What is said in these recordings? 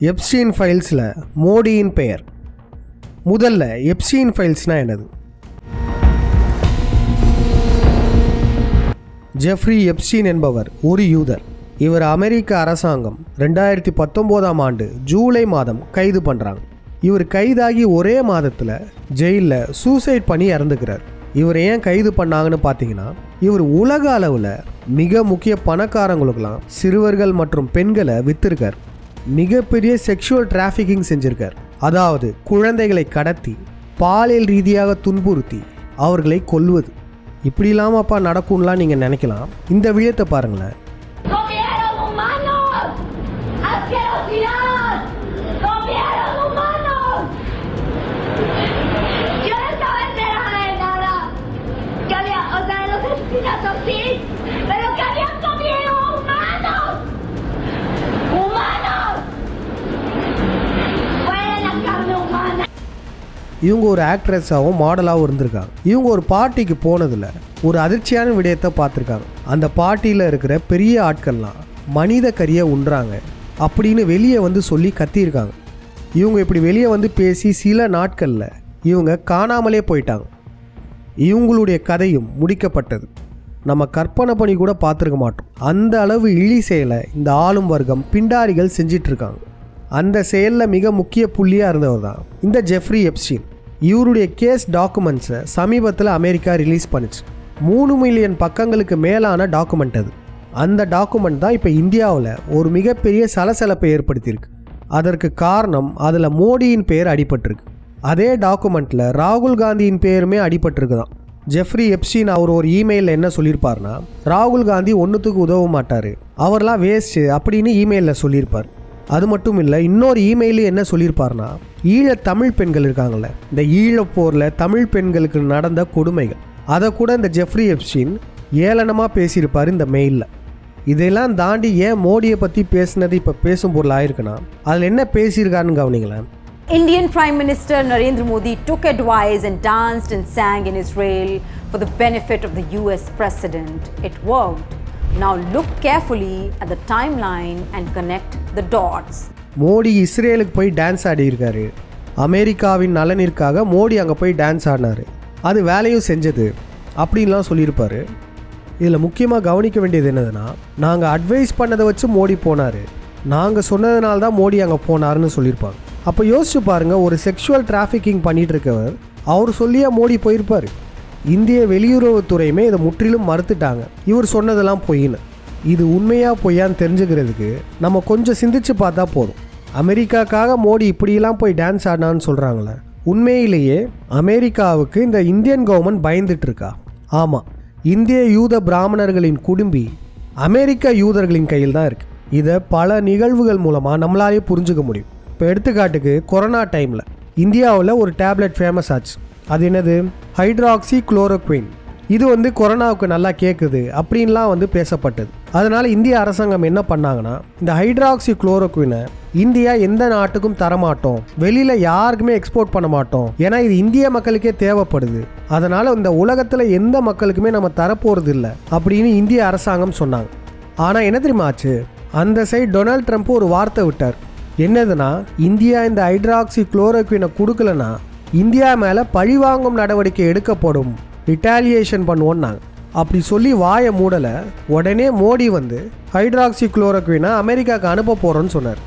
Epstein ஃபைல்ஸில் மோடியின் பெயர். முதல்ல எப்ஸ்டீன் ஃபைல்ஸ்னால் என்னது? ஜெஃப்ரி எப்ஸ்டீன் என்பவர் ஒரு யூதர். இவர் அமெரிக்க அரசாங்கம் 2019ஆம் ஆண்டு ஜூலை மாதம் கைது பண்ணுறாங்க. இவர் கைதாகி ஒரே மாதத்தில் ஜெயிலில் சூசைட் பண்ணி இறந்துக்கிறார். இவர் ஏன் கைது பண்ணாங்கன்னு பார்த்தீங்கன்னா, இவர் உலக அளவில் மிக முக்கிய பணக்காரங்களுக்கெல்லாம் சிறுவர்கள் மற்றும் பெண்களை விற்றுருக்கார். மிகப்பெரிய செக்ஷுவல் டிராஃபிக்கிங் செஞ்சிருக்கார். அதாவது குழந்தைகளை கடத்தி பாலியல் ரீதியாக துன்புறுத்தி அவர்களை கொல்வது. இப்படி இல்லாமப்பா நடக்கும்லாம் நீங்கள் நினைக்கலாம். இந்த விடயத்தை பாருங்களேன். இவங்க ஒரு ஆக்ட்ரஸாகவும் மாடலாகவும் இருந்திருக்காங்க. இவங்க ஒரு பார்ட்டிக்கு போனதில் ஒரு அதிர்ச்சியான விடயத்தை பார்த்துருக்காங்க. அந்த பார்ட்டியில் இருக்கிற பெரிய ஆட்கள்லாம் மனித கறியை உண்றாங்க அப்படின்னு வெளியே வந்து சொல்லி கத்தியிருக்காங்க. இவங்க இப்படி வெளியே வந்து பேசி சில நாட்களில் இவங்க காணாமலே போயிட்டாங்க. இவங்களுடைய கதையும் முடிக்கப்பட்டது. நம்ம கற்பனை பண்ணி கூட பார்த்துருக்க மாட்டோம். அந்த அளவு இழி செயலை இந்த ஆளும் வர்க்கம் பிண்டாரிகள் செஞ்சிட்ருக்காங்க. அந்த செயலில் மிக முக்கிய புள்ளியாக இருந்தவர் தான் இந்த ஜெஃப்ரி எப்ஸ்டீன். இவருடைய கேஸ் டாக்குமெண்ட்ஸை சமீபத்தில் அமெரிக்கா ரிலீஸ் பண்ணிச்சு. 3 மில்லியன் பக்கங்களுக்கு மேலான டாக்குமெண்ட் அது. அந்த டாக்குமெண்ட் தான் இப்போ இந்தியாவில் ஒரு மிகப்பெரிய சலசலப்பை ஏற்படுத்தியிருக்கு. அதற்கு காரணம் அதில் மோடியின் பெயர் அடிபட்டிருக்கு. அதே டாக்குமெண்ட்டில் ராகுல் காந்தியின் பெயருமே அடிபட்டிருக்கு தான். ஜெஃப்ரி எப்ஸ்டீன் அவர் ஒரு இமெயிலில் என்ன சொல்லியிருப்பார்னா, ராகுல் காந்தி ஒன்றுத்துக்கு உதவ மாட்டார், அவர்லாம் வேஸ்ட்டு அப்படின்னு இமெயிலில் சொல்லியிருப்பார். அது மட்டும் இல்லை, இன்னொரு இமெயிலு என்ன சொல்லியிருப்பார்னா, ஈழ தமிழ் பெண்கள் இருக்காங்கள்ல, இந்த ஈழப்போரில் தமிழ் பெண்களுக்கு நடந்த கொடுமைகள் அதை கூட இந்த ஜெஃப்ரி எப்ஸ்டீன் ஏளனமாக பேசியிருப்பார் இந்த மெயிலில். இதெல்லாம் தாண்டி ஏன் மோடியை பற்றி பேசினது இப்போ பேசும் பொருள் ஆயிருக்குன்னா, அதில் என்ன பேசியிருக்காருன்னு கவனிங்களேன். Indian Prime Minister Narendra Modi took advice and danced and sang in Israel for the benefit of the US President. It worked. Now look carefully at the timeline and connect the dots. Modi இஸ்ரேலுக்கு போய் dance ஆடியிருக்காரு. அமெரிக்காவின் நலனிற்காக மோடி அங்கே போய் dance ஆடினார். அது வேலையும் செஞ்சது அப்படின்லாம் சொல்லியிருப்பார். இதில் முக்கியமாக கவனிக்க வேண்டியது என்னதுன்னா, நாங்கள் அட்வைஸ் பண்ணதை வச்சு மோடி போனார், நாங்கள் சொன்னதுனால தான் மோடி அங்கே போனார்னு சொல்லியிருப்பாங்க. அப்போ யோசிச்சு பாருங்கள், ஒரு செக்ஷுவல் டிராஃபிக்கிங் பண்ணிகிட்டு இருக்கவர் அவர் சொல்லியே மோடி போயிருப்பார். இந்திய வெளியுறவுத்துறையுமே இதை முற்றிலும் மறுத்துட்டாங்க, இவர் சொன்னதெல்லாம் பொய்ன்னு. இது உண்மையாக பொய்யான்னு தெரிஞ்சுக்கிறதுக்கு நம்ம கொஞ்சம் சிந்திச்சு பார்த்தா போதும். அமெரிக்காக்காக மோடி இப்படியெல்லாம் போய் டான்ஸ் ஆடினான்னு சொல்கிறாங்களே, உண்மையிலேயே அமெரிக்காவுக்கு இந்த இந்தியன் கவர்மெண்ட் பயந்துட்டுருக்கா? ஆமாம், இந்திய யூத பிராமணர்களின் குடும்பி அமெரிக்க யூதர்களின் கையில் தான் இருக்குது. இதை பல நிகழ்வுகள் மூலமாக நம்மளாலே புரிஞ்சுக்க முடியும். இப்போ எடுத்துக்காட்டுக்கு கொரோனா டைமில் இந்தியாவில் ஒரு டேப்லெட் ஃபேமஸ் ஆச்சு. அது என்னது? Hydroxy chloroquine. இது கொரோனாவுக்கு நல்லா கேட்குது அப்படின்லாம் பேசப்பட்டது. அதனால் இந்திய அரசாங்கம் என்ன பண்ணாங்கன்னா, இந்த ஹைட்ராக்சி குளோரோக்வினை இந்தியா எந்த நாட்டுக்கும் தரமாட்டோம், வெளியில் யாருக்குமே எக்ஸ்போர்ட் பண்ண மாட்டோம், ஏன்னா இது இந்திய மக்களுக்கே தேவைப்படுது, அதனால் இந்த உலகத்தில் எந்த மக்களுக்குமே நம்ம தரப்போகிறது இல்லை அப்படின்னு இந்திய அரசாங்கம் சொன்னாங்க. ஆனால் என்ன தெரியுமா ஆச்சு? அந்த சைடு டொனால்ட் ட்ரம்ப் ஒரு வார்த்தை விட்டார். என்னதுன்னா, இந்தியா இந்த ஹைட்ராக்சி குளோரோக்வினை கொடுக்கலன்னா இந்தியா மேலே பழிவாங்கும் நடவடிக்கை எடுக்கப்படும், ரிட்டாலியேஷன் பண்ணுவோன்னாங்க. அப்படி சொல்லி வாயை மூடலை. உடனே மோடி ஹைட்ராக்சி குளோரோக்வினை அமெரிக்காவுக்கு அனுப்ப போகிறோன்னு சொன்னார்.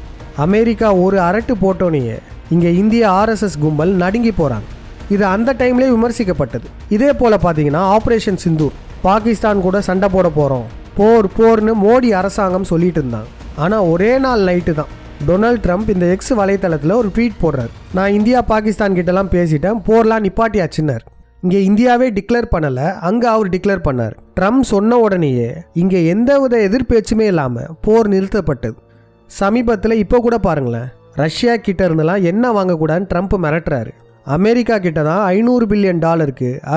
அமெரிக்கா ஒரு அரட்டு போட்டோனையே இங்கே இந்திய RSS கும்பல் நடுங்கி போகிறாங்க. இது அந்த டைம்லேயே விமர்சிக்கப்பட்டது. இதே போல் பார்த்தீங்கன்னா, ஆப்ரேஷன் சிந்தூர், பாகிஸ்தான் கூட சண்டை போட போகிறோம், போர்னு மோடி அரசாங்கம் சொல்லிட்டு இருந்தாங்க. ஆனால் ஒரே நாள் நைட்டு தான் டொனால்ட் ட்ரம்ப் இந்த எக்ஸ் வலைத்தளத்தில் ஒரு ட்வீட் போடுறார். நான் இந்தியா பாகிஸ்தான் கிட்டலாம் பேசிட்டேன், போர்லாம் நிப்பாட்டியாச்சுன்னார். இங்கே இந்தியாவே டிக்ளேர் பண்ணலை, அங்கே அவர் டிக்ளேர் பண்ணார். ட்ரம்ப் சொன்ன உடனேயே இங்கே எந்தவித எதிர்பேச்சுமே இல்லாமல் போர் நிறுத்தப்பட்டது. சமீபத்தில் இப்போ கூட பாருங்களேன், ரஷ்யா கிட்ட இருந்தெல்லாம் என்ன வாங்கக்கூடாதுன்னு ட்ரம்ப் மிரட்டுறாரு. அமெரிக்கா கிட்ட தான் $500 பில்லியன்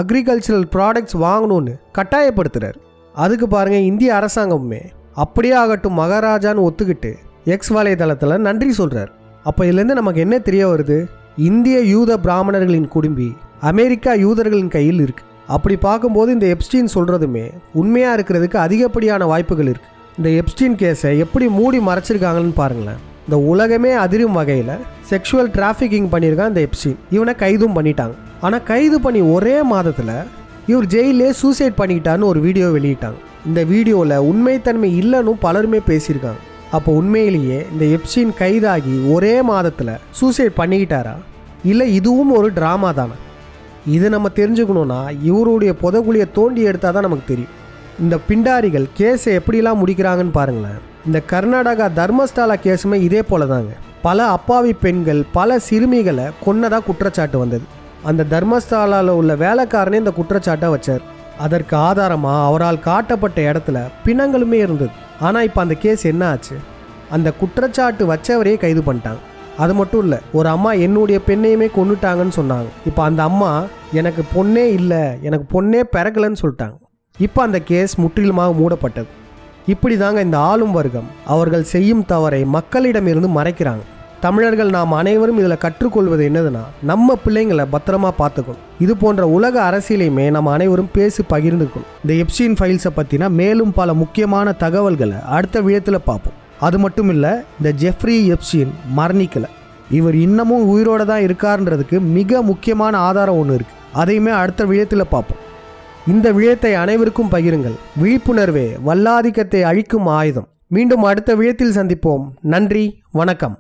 அக்ரிகல்ச்சரல் ப்ராடக்ட்ஸ் வாங்கணும்னு கட்டாயப்படுத்துறாரு. அதுக்கு பாருங்கள், இந்திய அரசாங்கமுமே அப்படியே ஆகட்டும் மகாராஜான்னு ஒத்துக்கிட்டு எக்ஸ் வலைதளத்தில் நன்றி சொல்கிறார். அப்போ இதுலேருந்து நமக்கு என்ன தெரிய வருது? இந்திய யூத பிராமணர்களின் குடும்பி அமெரிக்கா யூதர்களின் கையில் இருக்குது. அப்படி பார்க்கும்போது இந்த எப்ஸ்டீன் சொல்கிறதுமே உண்மையாக இருக்கிறதுக்கு அதிகப்படியான வாய்ப்புகள் இருக்குது. இந்த எப்ஸ்டீன் கேஸை எப்படி மூடி மறைச்சிருக்காங்கன்னு பாருங்களேன். இந்த உலகமே அதிரும் வகையில் செக்ஷுவல் டிராஃபிக்கிங் பண்ணியிருக்கான் இந்த எப்ஸ்டீன். இவனை கைதும் பண்ணிட்டாங்க. ஆனால் கைது பண்ணி ஒரே மாதத்தில் இவர் ஜெயிலே சூசைட் பண்ணிக்கிட்டான்னு ஒரு வீடியோ வெளியிட்டாங்க. இந்த வீடியோவில் உண்மைத்தன்மை இல்லைன்னு பலருமே பேசியிருக்காங்க. அப்போ உண்மையிலேயே இந்த எப்ஸ்டீன் கைதாகி ஒரே மாதத்தில் சூசைட் பண்ணிக்கிட்டாரா, இல்லை இதுவும் ஒரு ட்ராமா தானே? இது நம்ம தெரிஞ்சுக்கணுன்னா இவருடைய புதகுழியை தோண்டி எடுத்தால் தான் நமக்கு தெரியும். இந்த பிண்டாரிகள் கேஸை எப்படிலாம் முடிக்கிறாங்கன்னு பாருங்களேன். இந்த கர்நாடகா தர்மஸ்தாலா கேஸுமே இதே போல தாங்க. பல அப்பாவி பெண்கள், பல சிறுமிகளை கொன்னதாக குற்றச்சாட்டு வந்தது. அந்த தர்மஸ்தாலாவில் உள்ள வேலைக்காரனே இந்த குற்றச்சாட்டை வச்சார். அதற்கு ஆதாரமாக அவரால் காட்டப்பட்ட இடத்துல பிணங்களுமே இருந்தது. ஆனால் இப்போ அந்த கேஸ் என்ன ஆச்சு? அந்த குற்றச்சாட்டு வச்சவரையே கைது பண்ணிட்டாங்க. அது மட்டும் இல்லை, ஒரு அம்மா என்னுடைய பெண்ணையுமே கொன்னுட்டாங்கன்னு சொன்னாங்க. இப்போ அந்த அம்மா எனக்கு பொண்ணே இல்லை, எனக்கு பொண்ணே பிறக்கலைன்னு சொல்லிட்டாங்க. இப்போ அந்த கேஸ் முற்றிலுமாக மூடப்பட்டது. இப்படி தாங்க இந்த ஆளும் வர்க்கம் அவர்கள் செய்யும் தவறை மக்களிடமிருந்து மறைக்கிறாங்க. தமிழர்கள் நாம் அனைவரும் இதில் கற்றுக்கொள்வது என்னதுன்னா, நம்ம பிள்ளைங்களை பத்திரமா பார்த்துக்கணும். இது போன்ற உலக அரசியலையுமே நம்ம அனைவரும் பேசி பகிர்ந்துக்கணும். இந்த எப்ஸ்டீன் ஃபைல்ஸை பற்றினா மேலும் பல முக்கியமான தகவல்களை அடுத்த விழத்தில் பார்ப்போம். அது மட்டும் இல்லை, இந்த ஜெஃப்ரி எப்ஸ்டீன் மரணிக்கலை, இவர் இன்னமும் உயிரோடு தான் இருக்காருன்றதுக்கு மிக முக்கியமான ஆதாரம் ஒன்று இருக்குது. அதையுமே அடுத்த விழத்தில் பார்ப்போம். இந்த விழத்தை அனைவருக்கும் பகிருங்கள். விழிப்புணர்வே வல்லாதிக்கத்தை அழிக்கும் ஆயுதம். மீண்டும் அடுத்த விழத்தில் சந்திப்போம். நன்றி, வணக்கம்.